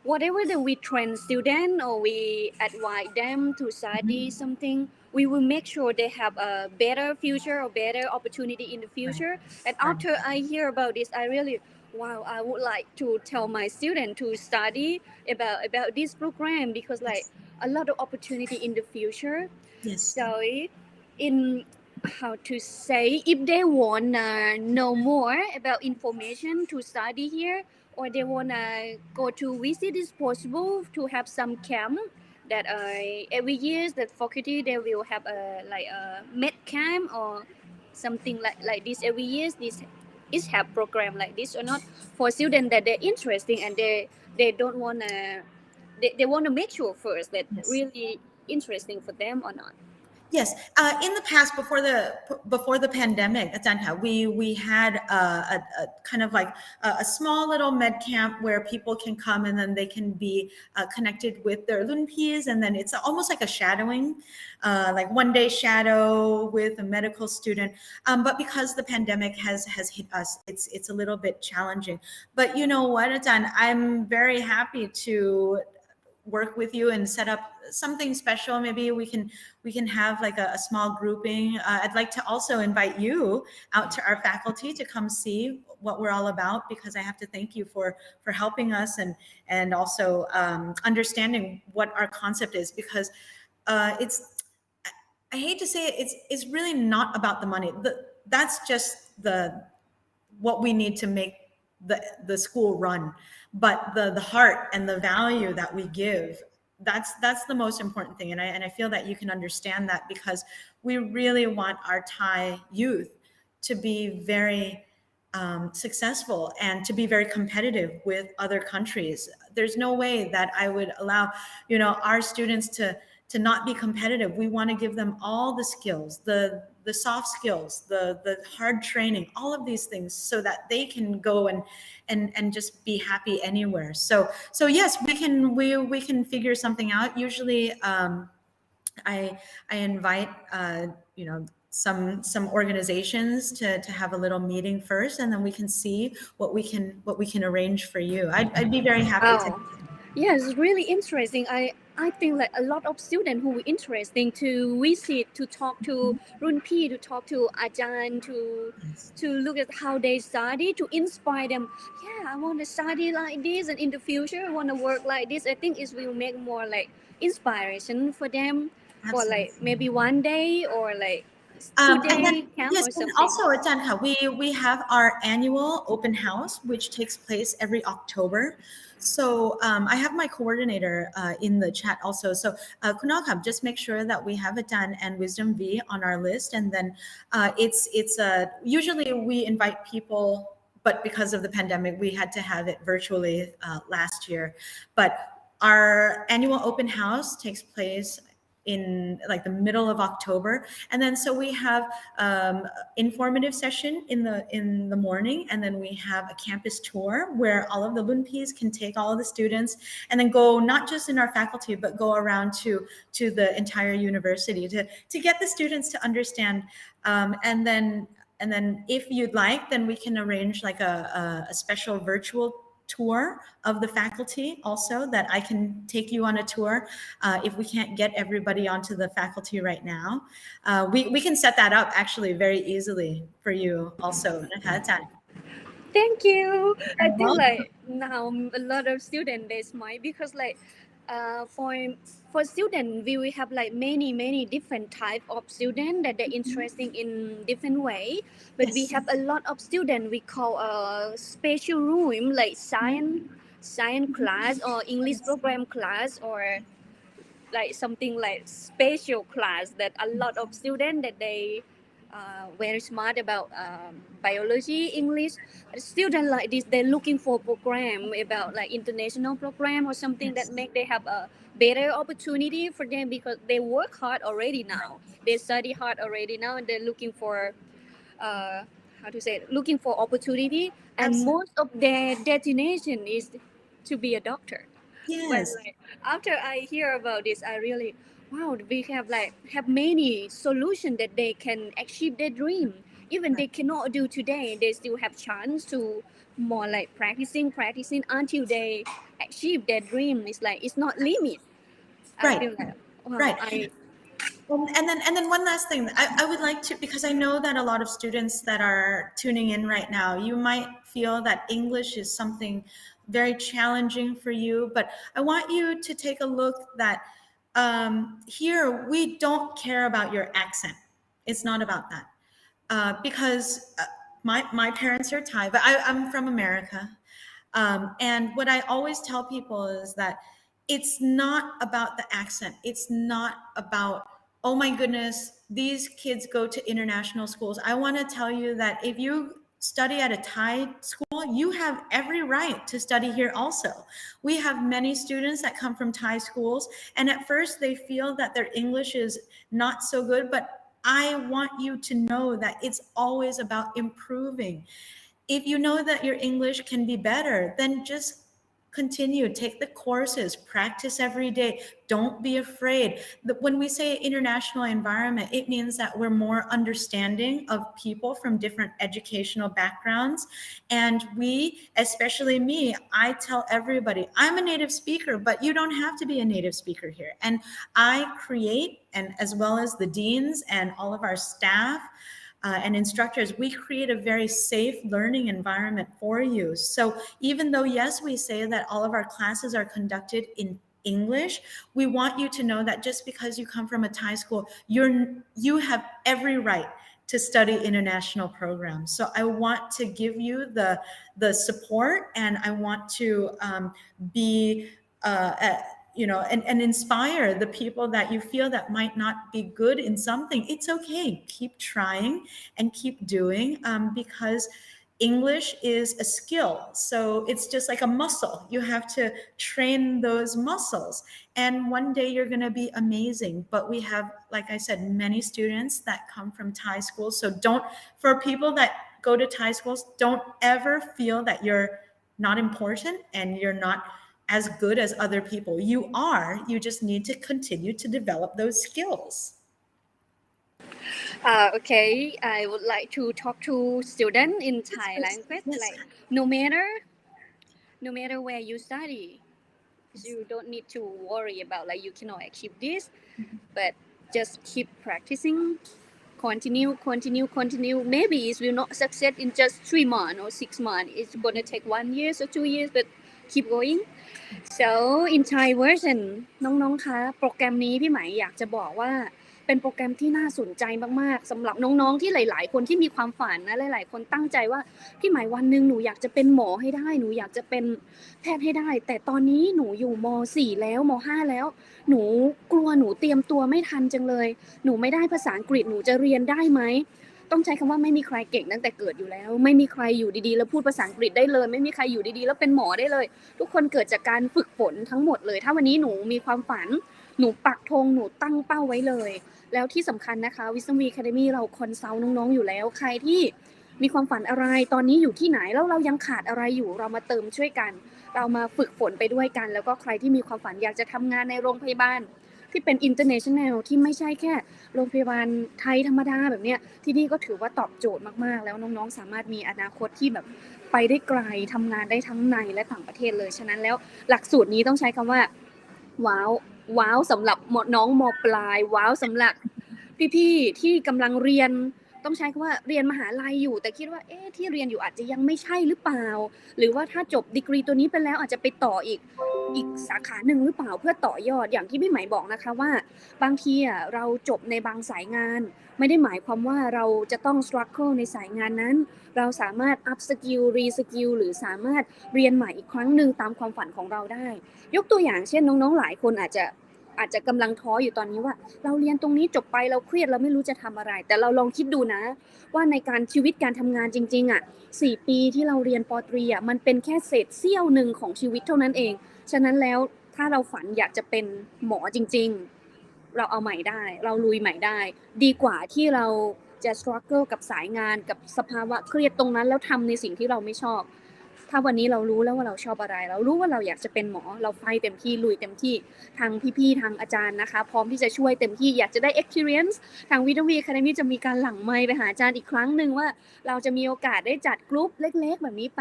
E: whatever that we train student or we advise them to study something, we will make sure they have a better future or better opportunity in the future. And after I hear about this, I really, wow, I would like to tell my student to study about this program because like a lot of opportunity in the future.
F: Yes.
E: So in how to say, if they want to know more about information to study here, or they want to go to visit, it's possible to have some camp that every year the faculty they will have a like a med camp or something like this every year. This is have program like this or not for students that they're interesting and they don't want to they want to make sure first that
F: Yes.
E: really interesting for them or not.
F: Yes, in the past, before the pandemic, we had a kind of like a small little med camp where people can come and then they can be connected with their lunpies, and then it's almost like a shadowing, like 1 day shadow with a medical student. But because the pandemic has hit us, it's a little bit challenging. But you know what, Ajahn, I'm very happy to work with you and set up something special. Maybe we can have like a small grouping. I'd like to also invite you out to our faculty to come see what we're all about, because I have to thank you for helping us and also understanding what our concept is, because it's, I hate to say it, it's really not about the money. That's just what we need to make the school run, but the heart and the value that we give, that's the most important thing. And I feel that you can understand that, because we really want our Thai youth to be very successful and to be very competitive with other countries. There's no way that I would allow, our students to not be competitive. We want to give them all the skills, the soft skills, the hard training, all of these things, so that they can go and just be happy anywhere. So yes, we can figure something out. Usually, I invite some organizations to have a little meeting first, and then we can see what we can arrange for you. I'd be very happy to.
E: Yeah, it's really interesting. I think like a lot of students who are interesting to visit, to talk to Runpi, to talk to Ajan, to look at how they study, to inspire them. Yeah, I want to study like this, and in the future I want to work like this. I think it will make more like inspiration for them.
F: Absolutely.
E: For like maybe 1 day or like 2
F: And
E: day
F: then,
E: camp
F: yes,
E: or
F: and
E: something.
F: also, Ajahn, we have our annual open house, which takes place every October. So I have my coordinator in the chat also. So Kunal, just make sure that we have Ajahn and Wisdom V on our list, and then it's usually we invite people, but because of the pandemic, we had to have it virtually last year. But our annual open house takes place in like the middle of October, and then so we have informative session in the morning, and then we have a campus tour where all of the Lunpis can take all of the students and then go not just in our faculty but go around to the entire university to get the students to understand, and then if you'd like, then we can arrange like a special virtual tour of the faculty also, that I can take you on a tour if we can't get everybody onto the faculty right now. We can set that up actually very easily for you also.
E: Thank you. I think like now a lot of students they smile because like for students we will have like many different type of students that they're interesting in different way, but we have a lot of students we call a special room like science class or English program class, or like something like special class that a lot of students that they very smart about biology, English. Students like this, they're looking for program about like international program or something that make they have a better opportunity for them, because they work hard already now. They study hard already now, and they're looking for looking for opportunity. And
F: Absolutely.
E: most of their destination is to be a doctor.
F: Yes.
E: But like, after I hear about this, I really, wow, we have many solutions that they can achieve their dream even they cannot do today, they still have chance to more like practicing until they achieve their dream. It's like it's not limit. I
F: Right.
E: feel like wow,
F: Right. And then one last thing I would like to, because I know that a lot of students that are tuning in right now, you might feel that English is something very challenging for you, but I want you to take a look that here we don't care about your accent. It's not about that. Because my parents are Thai, but I'm from America. And what I always tell people is that it's not about the accent. It's not about, oh my goodness, these kids go to international schools. I want to tell you that if you study at a Thai school, you have every right to study here also. We have many students that come from Thai schools, and at first they feel that their English is not so good, but I want you to know that it's always about improving. If you know that your English can be better, then just continue, take the courses, practice every day. Don't be afraid. When we say international environment, it means that we're more understanding of people from different educational backgrounds. And we, especially me, I tell everybody, I'm a native speaker, but you don't have to be a native speaker here. And I create, and as well as the deans and all of our staff, and instructors, we create a very safe learning environment for you. So even though, yes, we say that all of our classes are conducted in English, we want you to know that just because you come from a Thai school, you have every right to study international programs. So I want to give you the support, and I want to be and inspire the people that you feel that might not be good in something. It's okay. Keep trying and keep doing, because English is a skill. So it's just like a muscle. You have to train those muscles. And one day you're going to be amazing. But we have, like I said, many students that come from Thai schools. So for people that go to Thai schools, don't ever feel that you're not important and you're not as good as other people. You are. You just need to continue to develop those skills.
E: Okay, I would like to talk to student in Thai language.
F: Yes.
E: Like no matter where you study, you don't need to worry about like you cannot achieve this, but just keep practicing. Continue. Maybe it will not succeed in just 3 months or 6 months. It's gonna take 1 year or 2 years, but keep going. So in Thai version น้องๆคะโปรแกรมนี้พี่ไหมอยากจะบอกว่าเป็นโปรแกรมที่น่าสนใจมากๆสำหรับน้องๆที่หลายๆคนที่มีความฝันนะหลายๆคนตั้งใจว่าพี่ไหมวันนึงหนูอยากจะเป็นหมอให้ได้หนูอยากจะเป็นแพทย์ให้ได้แต่ตอนนี้หนูอยู่ม.4 แล้วม.5 แล้วหนูกลัวหนูเตรียมตัวไม่ทันจังเลยหนูไม่ได้ภาษาอังกฤษหนูจะเรียนได้ไหมต้องใช้คำว่าไม่มีใครเก่งตั้งแต่เกิดอยู่แล้วไม่มีใครอยู่ดีๆแล้วพูดภาษาอังกฤษได้เลยไม่มีใครอยู่ดีๆแล้วเป็นหมอได้เลยทุกคนเกิดจากการฝึกฝนทั้งหมดเลยถ้าวันนี้หนูมีความฝันหนูปักธงหนูตั้งเป้าไว้เลยแล้วที่สำคัญนะคะ Wisdom We Academy เราคอนซัลท์น้องๆอยู่แล้วใครที่มีความฝันอะไรตอนนี้อยู่ที่ไหนแล้วเรายังขาดอะไรอยู่เรามาเติมช่วยกันเรามาฝึกฝนไปด้วยกันแล้วก็ใครที่มีความฝันอยากจะทำงานในโรงพยาบาลที่เป็น international ที่ไม่ใช่แค่โรงพยาบาลไทยธรรมดาแบบเนี้ยที่นี่ก็ถือว่าตอบโจทย์มากๆแล้วน้องๆสามารถมีอนาคตที่แบบไปได้ไกลทำงานได้ทั้งในและต่างประเทศเลยฉะนั้นแล้วหลักสูตรนี้ต้องใช้คำว่าว้าวสำหรับน้องม.ปลายว้าวสำหรับพี่ๆที่กำลังเรียนต้องใช้คำว่าเรียนมหาลัยอยู่แต่คิดว่าที่เรียนอยู่อาจจะยังไม่ใช่หรือเปล่าหรือว่าถ้าจบดีกรีตัวนี้ไปแล้วอาจจะไปต่ออีกสาขาหนึ่งหรือเปล่าเพื่อต่อยอดอย่างที่พี่ไหมบอกนะคะว่าบางทีเราจบในบางสายงานไม่ได้หมายความว่าเราจะต้อง struggle ในสายงานนั้นเราสามารถ up skill re skill หรือสามารถเรียนใหม่อีกครั้งนึงตามความฝันของเราได้ยกตัวอย่างเช่นน้องๆหลายคนอาจจะกำลังท้ออยู่ตอนนี้ว่าเราเรียนตรงนี้จบไปเราเครียดเราไม่รู้จะทำอะไรแต่เราลองคิดดูนะว่าในการชีวิตการทำงานจริงๆ4 ปีที่เราเรียนป.ตรีมันเป็นแค่เศษเสี้ยวหนึ่งของชีวิตเท่านั้นเองฉะนั้นแล้วถ้าเราฝันอยากจะเป็นหมอจริงๆเราเอาใหม่ได้เราลุยใหม่ได้ดีกว่าที่เราจะ struggle กับสายงานกับสภาวะเครียดตรงนั้นแล้วทำในสิ่งที่เราไม่ชอบ ถ้าวันนี้เรารู้แล้วว่าเราชอบอะไรเรารู้ว่าเราอยากจะเป็นหมอเราไฟเต็มที่ลุยเต็มที่ทางพี่ๆทางอาจารย์นะคะพร้อมที่จะช่วยเต็มที่อยากจะได้ experience ทางวิทวีคณะจะมีการหลั่งไมค์ไปหาอาจารย์อีกครั้งหนึ่งว่าเราจะมีโอกาสได้จัดกลุ่มเล็กๆแบบนี้ไป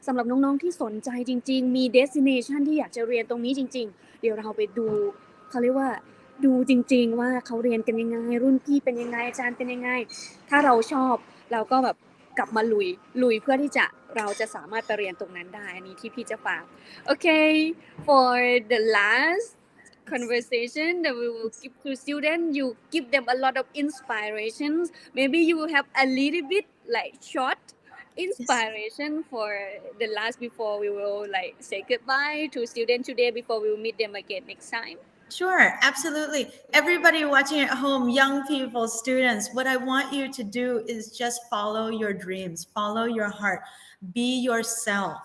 E: สำหรับน้องๆที่สนใจจริงๆมี destination ที่อยากจะเรียนตรงนี้จริงๆเดี๋ยวเราไปดูเขาเรียกว่าดูจริงๆว่าเขาเรียนกันยังไงรุ่นพี่เป็นยังไงอาจารย์เป็นยังไงถ้าเราชอบเราก็แบบกลับมาลุยเพื่อที่จะเราจะสามารถไปเรียนตรงนั้นได้อันนี้ที่พี่จะฝาก Okay for the last conversation that we will give to students you give them a lot of inspirations maybe you will have a little bit like short inspiration for the last before we will like say goodbye to students today before we will meet them again next time
F: Sure, absolutely. Everybody watching at home, young people, students, what I want you to do is just follow your dreams, follow your heart, be yourself.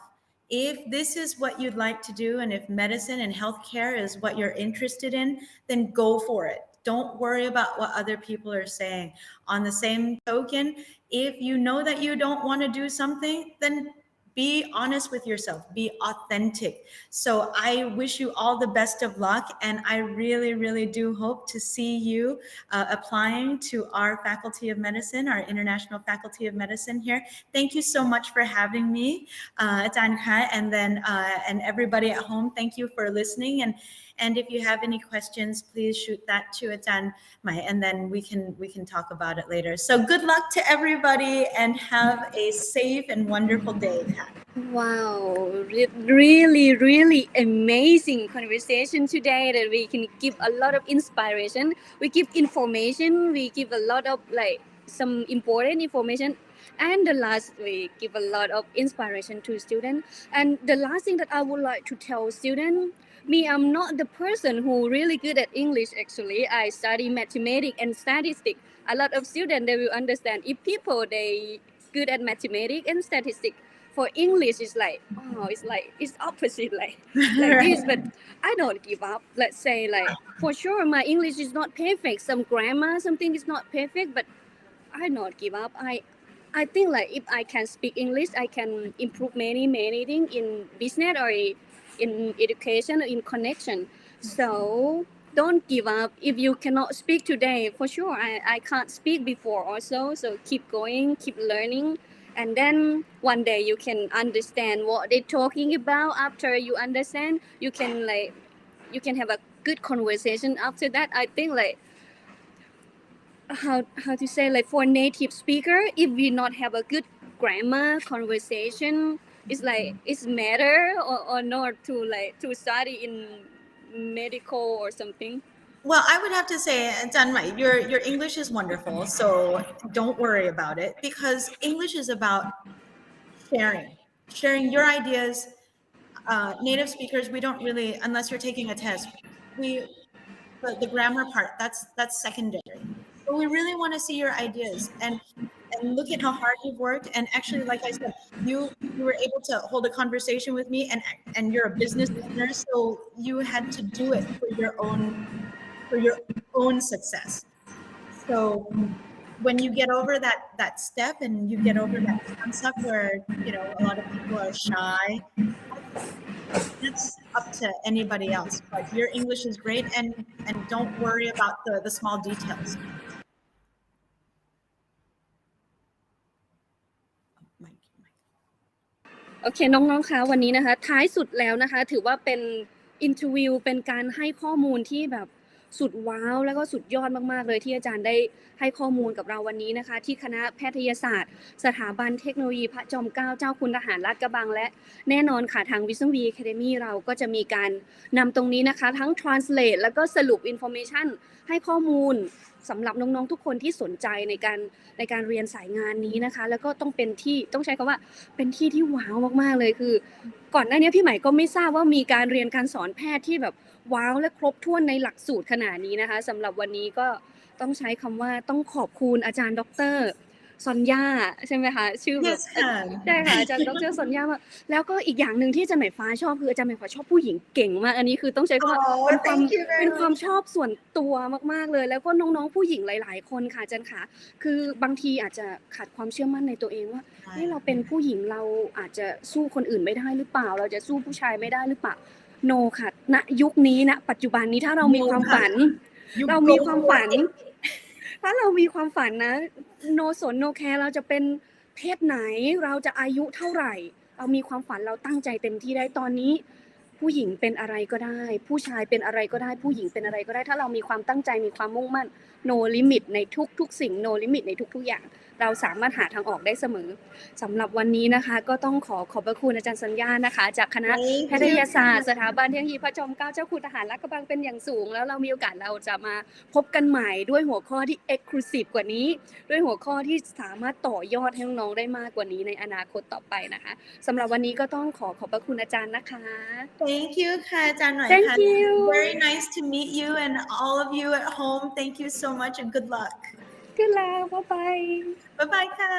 F: If this is what you'd like to do, and if medicine and healthcare is what you're interested in, then go for it. Don't worry about what other people are saying. On the same token, if you know that you don't want to do something, then be honest with yourself, be authentic. So I wish you all the best of luck, and I really, really do hope to see you applying to our Faculty of Medicine, our International Faculty of Medicine here. Thank you so much for having me, Ajan Khai, and then and everybody at home. Thank you for listening, and if you have any questions, please shoot that to Ajan Mai, and then we can talk about it later. So good luck to everybody, and have a safe and wonderful day.
E: Wow, really, really amazing conversation today that we can give a lot of inspiration. We give information, we give a lot of like some important information. And the last, we give a lot of inspiration to students. And the last thing that I would like to tell students, me, I'm not the person who really good at English actually. I study mathematics and statistics. A lot of students, they will understand if people, they good at mathematics and statistics, for English it's like it's opposite like this, but I don't give up. Let's say like for sure my English is not perfect, some grammar something is not perfect, but I not give up. I think like if I can speak English I can improve many things in business or in education or in connection. So don't give up. If you cannot speak today, for sure I can't speak before also, so keep going, keep learning, and then one day you can understand what they're talking about. After you understand, you can have a good conversation after that. I think like how to say, like for native speaker, if we not have a good grammar conversation, it's like it's matter or not to study in medical or something.
F: Well, I would have to say, Jan Mai, your English is wonderful, so don't worry about it, because English is about sharing your ideas. Native speakers, we don't really, unless you're taking a test, the grammar part, that's secondary. But we really want to see your ideas and look at how hard you've worked. And actually, like I said, you were able to hold a conversation with me, and you're a business owner, so you had to do it for your own success. So when you get over that step and you get over that concept where a lot of people are shy, that's up to anybody else. But your English is great, and don't worry about the small details.
E: Okay น้องๆคะวันนี้นะคะท้ายสุดแล้วนะคะถือว่าเป็นอินเทอร์วิวเป็นการให้ข้อมูลที่แบบสุดว้าวแล้วก็สุดยอดมากๆเลยที่อาจารย์ได้ให้ข้อมูลกับเราวันนี้นะคะที่คณะแพทยศาสตร์สถาบันเทคโนโลยีพระจอมเกล้าเจ้าคุณทหารลาดกระบังและแน่นอนค่ะทางวิศวะ Academy เราก็จะมีการนำตรงนี้นะคะทั้ง translate แล้วก็สรุป information ให้ข้อมูลสำหรับน้องๆทุกคนที่สนใจในการเรียนสายงานนี้นะคะแล้วก็ต้องใช้คำว่าเป็นที่ที่ว้าวมากๆเลยคือก่อนหน้านี้พี่ใหม่ก็ไม่ทราบว่ามีการเรียนการสอนแพทย์ที่แบบว้าวและครบถ้วนในหลักสูตรขนาดนี้นะคะสำหรับวันนี้ก็ต้องใช้คำว่าต้องขอบคุณอาจารย์ดร. ซอนย่าใช่ไหมคะชื่อแบบ
F: Yes ค่ะ
E: ใช่ค่ะอาจารย์ดรซอนย่ามาแล้วก็อีกอย่างหนึ่งที่อาจารย์ไหมฟ้าชอบคืออาจารย์ไหมฟ้าชอบผู้หญิงเก่งมากอันนี้คือต้องใช้คำว่า
F: Oh
E: เป็นความ
F: thank you very
E: เป็นความ
F: much
E: ชอบส่วนตัวมากๆเลย แล้วก็น้องๆผู้หญิงหลายๆคนค่ะอาจารย์ค่ะคือบางทีอาจจะขาดความเชื่อมั่นในตัวเองว่าเราเป็นผู้หญิงเราอาจจะสู้คนอื่นไม่ได้หรือเปล่า เราจะสู้ผู้ชายไม่ได้หรือเปล่าโนค่ะณยุคนี้ณปัจจุบันนี้ถ้าเรามีความฝัน
F: You
E: เรา
F: go
E: มีความ
F: for
E: ฝัน
F: it
E: ถ้าเรามีความฝันนะโนสนโนแคร์เราจะเป็นเพศไหนเราจะอายุเท่าไหร่ เรามีความฝันเราตั้งใจเต็มที่ได้ตอนนี้ ผู้หญิงเป็นอะไรก็ได้ ผู้ชายเป็นอะไรก็ได้ ผู้หญิงเป็นอะไรก็ได้ ถ้าเรามีความตั้งใจมีความมุ่งมั่น no limit ในทุกๆสิ่ง no limit ในทุกๆอย่าง เราสามารถหาทางออกได้เสมอสำหรับวันนี้นะคะก็ต้องขอบพระคุณอาจารย์สัญญานะคะ จากคณะแพทยศาสตร์สถาบันเทคโนโลยีพระจอมเกล้าเจ้าคุณทหารลาดกระบังเป็นอย่างสูง แล้วเรามีโอกาสเราจะมาพบกันใหม่ด้วยหัวข้อที่ exclusive กว่านี้ ด้วยหัวข้อที่สามารถต่อยอดให้น้องๆได้มากกว่านี้ในอนาคตต่อไปนะคะสำหรับวันนี้ก็ต้องขอบพระคุณอาจารย์นะคะ
F: Thank you ค่ะอาจารย์หน่อย
E: Thank
F: ค่ะ
E: you
F: Very nice to meet you and all of you at home. Thank you so much and good luck.
E: Good luck bye bye
F: Bye bye ค่ะ